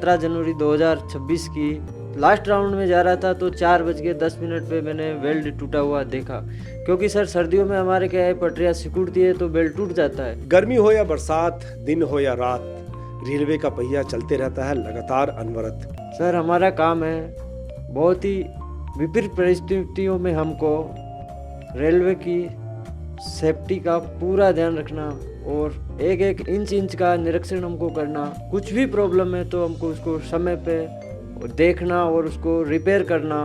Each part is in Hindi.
17 जनवरी 2026 की लास्ट राउंड में जा रहा था तो 4:10 पे मैंने वेल्ड टूटा हुआ देखा। क्योंकि सर सर्दियों में हमारे क्या है, पटरियाँ सिकुड़ती है तो बेल्ट टूट जाता है। गर्मी हो या बरसात, दिन हो या रात, रेलवे का पहिया चलते रहता है लगातार अनवरत। सर हमारा काम है बहुत ही विपरीत परिस्थितियों में हमको रेलवे की सेफ्टी का पूरा ध्यान रखना और एक एक इंच का निरीक्षण हमको करना। कुछ भी प्रॉब्लम है तो हमको उसको समय पे देखना और उसको रिपेयर करना।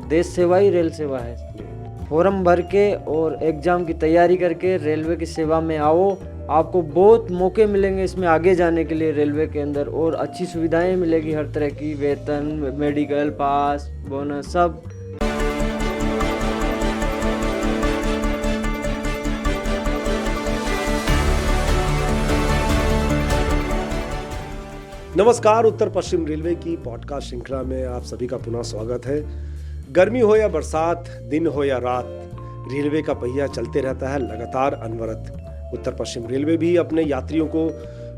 देश सेवा ही रेल सेवा है। फॉर्म भर के और एग्ज़ाम की तैयारी करके रेलवे की सेवा में आओ। आपको बहुत मौके मिलेंगे इसमें आगे जाने के लिए रेलवे के अंदर, और अच्छी सुविधाएं मिलेगी हर तरह की, वेतन, मेडिकल, पास, बोनस, सब। नमस्कार, उत्तर पश्चिम रेलवे की पॉडकास्ट श्रृंखला में आप सभी का पुनः स्वागत है। गर्मी हो या बरसात, दिन हो या रात, रेलवे का पहिया चलते रहता है लगातार अनवरत। उत्तर पश्चिम रेलवे भी अपने यात्रियों को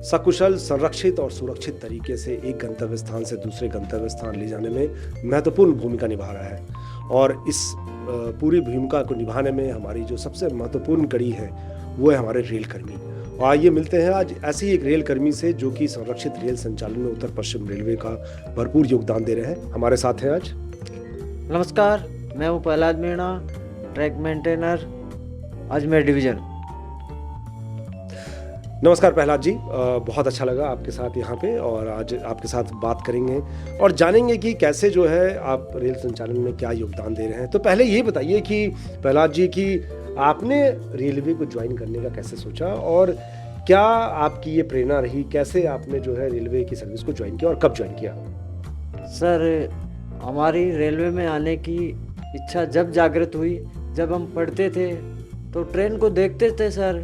सकुशल, संरक्षित और सुरक्षित तरीके से एक गंतव्य स्थान से दूसरे गंतव्य स्थान ले जाने में महत्वपूर्ण भूमिका निभा रहा है। और इस पूरी भूमिका को निभाने में हमारी जो सबसे महत्वपूर्ण कड़ी है वो है हमारे रेल कर्मी। और आइए मिलते हैं आज ऐसी एक रेल कर्मी से जो कि संरक्षित रेल संचालन में उत्तर पश्चिम रेलवे का भरपूर योगदान दे रहे हैं। हमारे साथ हैं आज। नमस्कार, मैं हूँ Prahlad Meena, track maintainer, Ajmer division. नमस्कार प्रहलाद जी, बहुत अच्छा लगा आपके साथ यहाँ पे, और आज आपके साथ बात करेंगे और जानेंगे कि कैसे जो है आप रेल संचालन में क्या योगदान दे रहे हैं। तो पहले ये बताइए कि प्रहलाद जी की आपने रेलवे को ज्वाइन करने का कैसे सोचा और क्या आपकी ये प्रेरणा रही, कैसे आपने जो है रेलवे की सर्विस को ज्वाइन किया और कब ज्वाइन किया? सर हमारी रेलवे में आने की इच्छा जब जागृत हुई, जब हम पढ़ते थे तो ट्रेन को देखते थे सर,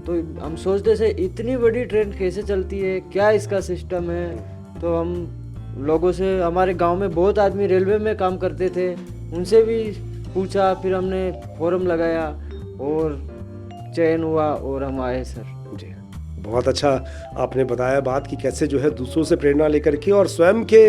तो हम सोचते थे इतनी बड़ी ट्रेन कैसे चलती है, क्या इसका सिस्टम है। तो हम लोगों से, हमारे गांव में बहुत आदमी रेलवे में काम करते थे, उनसे भी पूछा, फिर हमने फॉर्म लगाया और चयन हुआ और हम आए सर। जी, बहुत अच्छा आपने बताया बात कि कैसे जो है दूसरों से प्रेरणा लेकर के और स्वयं के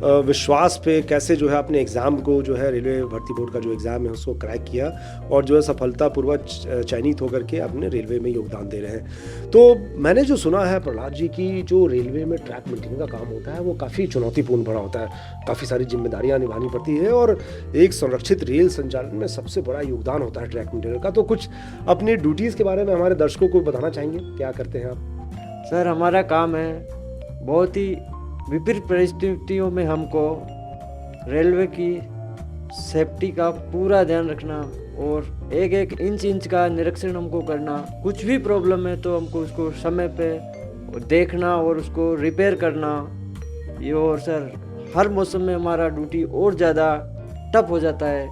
विश्वास पे कैसे जो है अपने एग्ज़ाम को जो है रेलवे भर्ती बोर्ड का जो एग्ज़ाम है उसको क्रैक किया और जो है सफलतापूर्वक चयनित होकर के अपने रेलवे में योगदान दे रहे हैं। तो मैंने जो सुना है प्रहलाद जी की जो रेलवे में ट्रैक मेंटेन का काम होता है वो काफ़ी चुनौतीपूर्ण भरा होता है, काफ़ी सारी जिम्मेदारियाँ निभानी पड़ती है और एक संरक्षित रेल संचालन में सबसे बड़ा योगदान होता है ट्रैक मेंटेनर का। तो कुछ अपनी ड्यूटीज़ के बारे में हमारे दर्शकों को बताना चाहेंगे, क्या करते हैं आप? सर हमारा काम है बहुत ही विपरीत परिस्थितियों में हमको रेलवे की सेफ्टी का पूरा ध्यान रखना और एक एक इंच का निरीक्षण हमको करना। कुछ भी प्रॉब्लम है तो हमको उसको समय पे देखना और उसको रिपेयर करना। ये और सर हर मौसम में हमारा ड्यूटी और ज़्यादा टफ हो जाता है,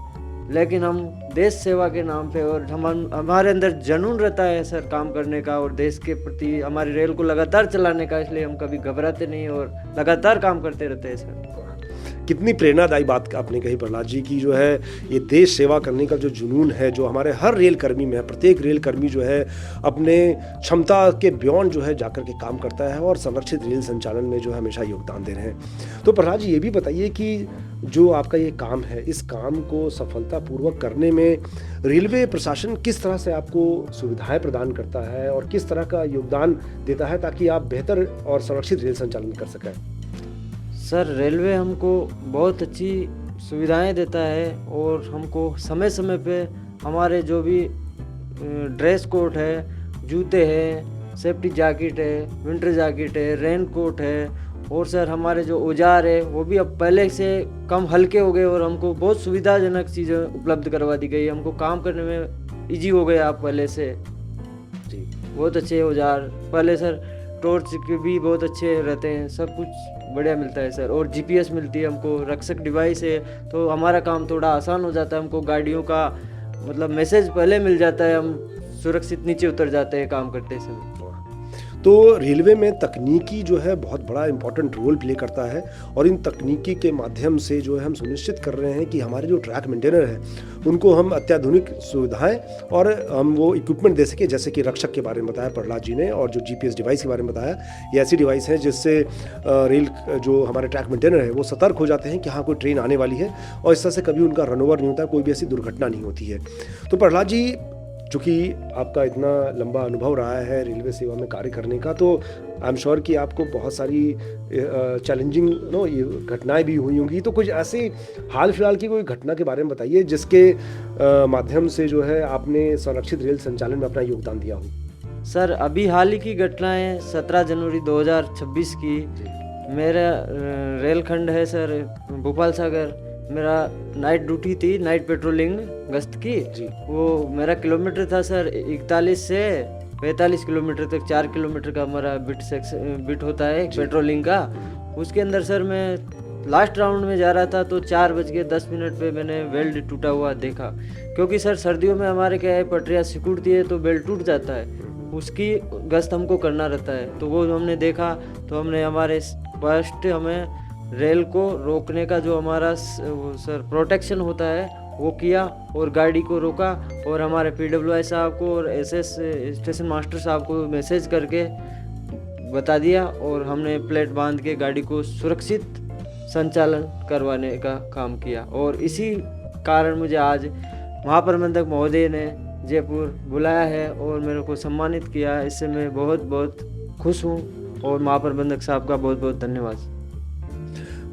लेकिन हम देश सेवा के नाम पे और हमारे अंदर जुनून रहता है सर काम करने का और देश के प्रति हमारी रेल को लगातार चलाने का, इसलिए हम कभी घबराते नहीं और लगातार काम करते रहते हैं सर। कितनी प्रेरणादायी बात आपने कही प्रहलाद जी की जो है ये देश सेवा करने का जो जुनून है जो हमारे हर रेल कर्मी में है। प्रत्येक रेल कर्मी जो है अपने क्षमता के बियॉन्ड जो है जाकर के काम करता है और संरक्षित रेल संचालन में जो है हमेशा योगदान दे रहे हैं। तो प्रहलाद जी ये भी बताइए कि जो आपका ये काम है, इस काम को सफलतापूर्वक करने में रेलवे प्रशासन किस तरह से आपको सुविधाएं प्रदान करता है और किस तरह का योगदान देता है ताकि आप बेहतर और संरक्षित रेल संचालन कर सकें? सर रेलवे हमको बहुत अच्छी सुविधाएं देता है और हमको समय समय पे हमारे जो भी ड्रेस कोड है, जूते हैं, सेफ्टी जैकेट है, विंटर जैकेट है, रेन कोट है और सर हमारे जो औजार है वो भी अब पहले से कम हल्के हो गए और हमको बहुत सुविधाजनक चीज़ें उपलब्ध करवा दी गई। हमको काम करने में इजी हो गया आप पहले से जी। बहुत अच्छे औजार पहले सर, टॉर्च के भी बहुत अच्छे रहते हैं, सब कुछ बढ़िया मिलता है सर। और जीपीएस मिलती है हमको, रक्षक डिवाइस है, तो हमारा काम थोड़ा आसान हो जाता है। हमको गाड़ियों का मतलब मैसेज पहले मिल जाता है, हम सुरक्षित नीचे उतर जाते हैं काम करते समय। तो रेलवे में तकनीकी जो है बहुत बड़ा इम्पोर्टेंट रोल प्ले करता है और इन तकनीकी के माध्यम से जो है हम सुनिश्चित कर रहे हैं कि हमारे जो ट्रैक मेंटेनर हैं उनको हम अत्याधुनिक सुविधाएं और हम वो इक्विपमेंट दे सके, जैसे कि रक्षक के बारे में बताया प्रहलाद जी ने, और जो GPS डिवाइस के बारे में बताया, ये ऐसी डिवाइस है जिससे रेल जो हमारे ट्रैक मेंटेनर है वो सतर्क हो जाते हैं कि हाँ कोई ट्रेन आने वाली है, और इस तरह से कभी उनका रन ओवर नहीं होता, कोई भी ऐसी दुर्घटना नहीं होती है। तो प्रहलाद जी, चूँकि आपका इतना लंबा अनुभव रहा है रेलवे सेवा में कार्य करने का, तो आई एम श्योर कि आपको बहुत सारी चैलेंजिंग ये घटनाएं भी हुई होंगी। तो कुछ ऐसे हाल फिलहाल की कोई घटना के बारे में बताइए जिसके माध्यम से जो है आपने संरक्षित रेल संचालन में अपना योगदान दिया हो। सर, अभी हाल ही की घटना है 17 जनवरी 2026 की। मेरा रेलखंड है सर भोपाल सागर। मेरा नाइट ड्यूटी थी, नाइट पेट्रोलिंग गश्त की जी। वो मेरा किलोमीटर था सर 41 से 45 किलोमीटर तक। 4 किलोमीटर का हमारा बिट होता है पेट्रोलिंग का। उसके अंदर सर मैं लास्ट राउंड में जा रहा था तो 4:10 पे मैंने वेल्ड टूटा हुआ देखा, क्योंकि सर सर्दियों में हमारे क्या है पटरियाँ सिकुड़ती है तो बेल्ट टूट जाता है, उसकी गश्त हमको करना रहता है। तो वो हमने देखा तो हमने हमारे फर्स्ट हमें रेल को रोकने का जो हमारा सर प्रोटेक्शन होता है वो किया और गाड़ी को रोका, और हमारे PWI साहब को और SS स्टेशन मास्टर साहब को मैसेज करके बता दिया, और हमने प्लेट बांध के गाड़ी को सुरक्षित संचालन करवाने का काम किया। और इसी कारण मुझे आज महाप्रबंधक महोदय ने जयपुर बुलाया है और मेरे को सम्मानित किया। इससे मैं बहुत बहुत खुश हूँ और महाप्रबंधक साहब का बहुत बहुत धन्यवाद।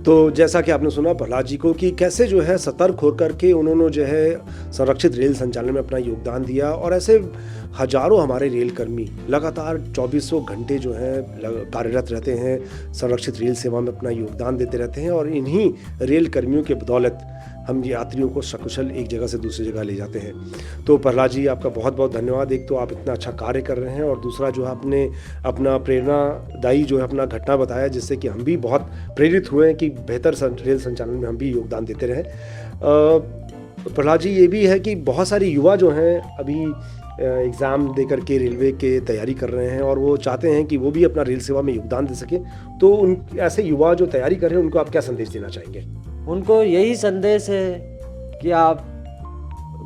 तो जैसा कि आपने सुना प्रहलाद जी को कि कैसे जो है सतर्क होकर के उन्होंने जो है संरक्षित रेल संचालन में अपना योगदान दिया, और ऐसे हजारों हमारे रेल कर्मी लगातार 2400 घंटे जो है कार्यरत रहते हैं, संरक्षित रेल सेवा में अपना योगदान देते रहते हैं, और इन्हीं रेल कर्मियों के बदौलत हम यात्रियों को सकुशल एक जगह से दूसरी जगह ले जाते हैं। तो प्रहलाद जी, आपका बहुत बहुत धन्यवाद। एक तो आप इतना अच्छा कार्य कर रहे हैं, और दूसरा जो आपने अपना प्रेरणादायी जो है अपना घटना बताया, जिससे कि हम भी बहुत प्रेरित हुए हैं कि बेहतर रेल संचालन में हम भी योगदान देते रहें। प्रहलाद जी, ये भी है कि बहुत सारे युवा जो हैं अभी एग्ज़ाम दे करके रेलवे के तैयारी कर रहे हैं, और वो चाहते हैं कि वो भी अपना रेल सेवा में योगदान दे सकें। तो उन ऐसे युवा जो तैयारी कर रहे हैं उनको आप क्या संदेश देना चाहेंगे? उनको यही संदेश है कि आप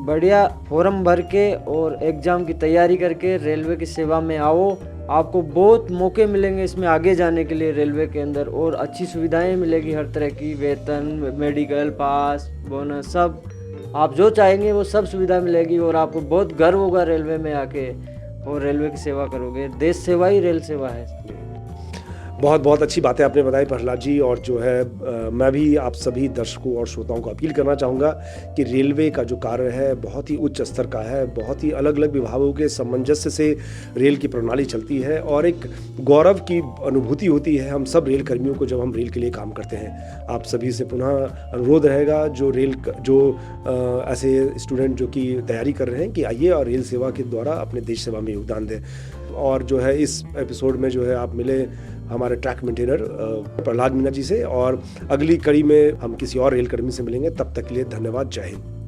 बढ़िया फॉर्म भर के और एग्ज़ाम की तैयारी करके रेलवे की सेवा में आओ। आपको बहुत मौके मिलेंगे इसमें आगे जाने के लिए रेलवे के अंदर, और अच्छी सुविधाएं मिलेगी हर तरह की, वेतन, मेडिकल, पास, बोनस, सब आप जो चाहेंगे वो सब सुविधा मिलेगी, और आपको बहुत गर्व होगा रेलवे में आके, और रेलवे की सेवा करोगे। देश सेवा ही रेल सेवा है। बहुत बहुत अच्छी बातें आपने बताई प्रहलाद जी, और जो है मैं भी आप सभी दर्शकों और श्रोताओं को अपील करना चाहूँगा कि रेलवे का जो कार्य है बहुत ही उच्च स्तर का है, बहुत ही अलग अलग विभागों के सामंजस्य से रेल की प्रणाली चलती है, और एक गौरव की अनुभूति होती है हम सब रेल कर्मियों को जब हम रेल के लिए काम करते हैं। आप सभी से पुनः अनुरोध रहेगा जो ऐसे स्टूडेंट जो कि तैयारी कर रहे हैं कि आइए और रेल सेवा के द्वारा अपने देश सेवा में योगदान दें। और जो है इस एपिसोड में जो है आप मिले हमारे ट्रैक मेंटेनर प्रहलाद मीना जी से, और अगली कड़ी में हम किसी और रेल कर्मी से मिलेंगे। तब तक के लिए धन्यवाद। जय हिंद।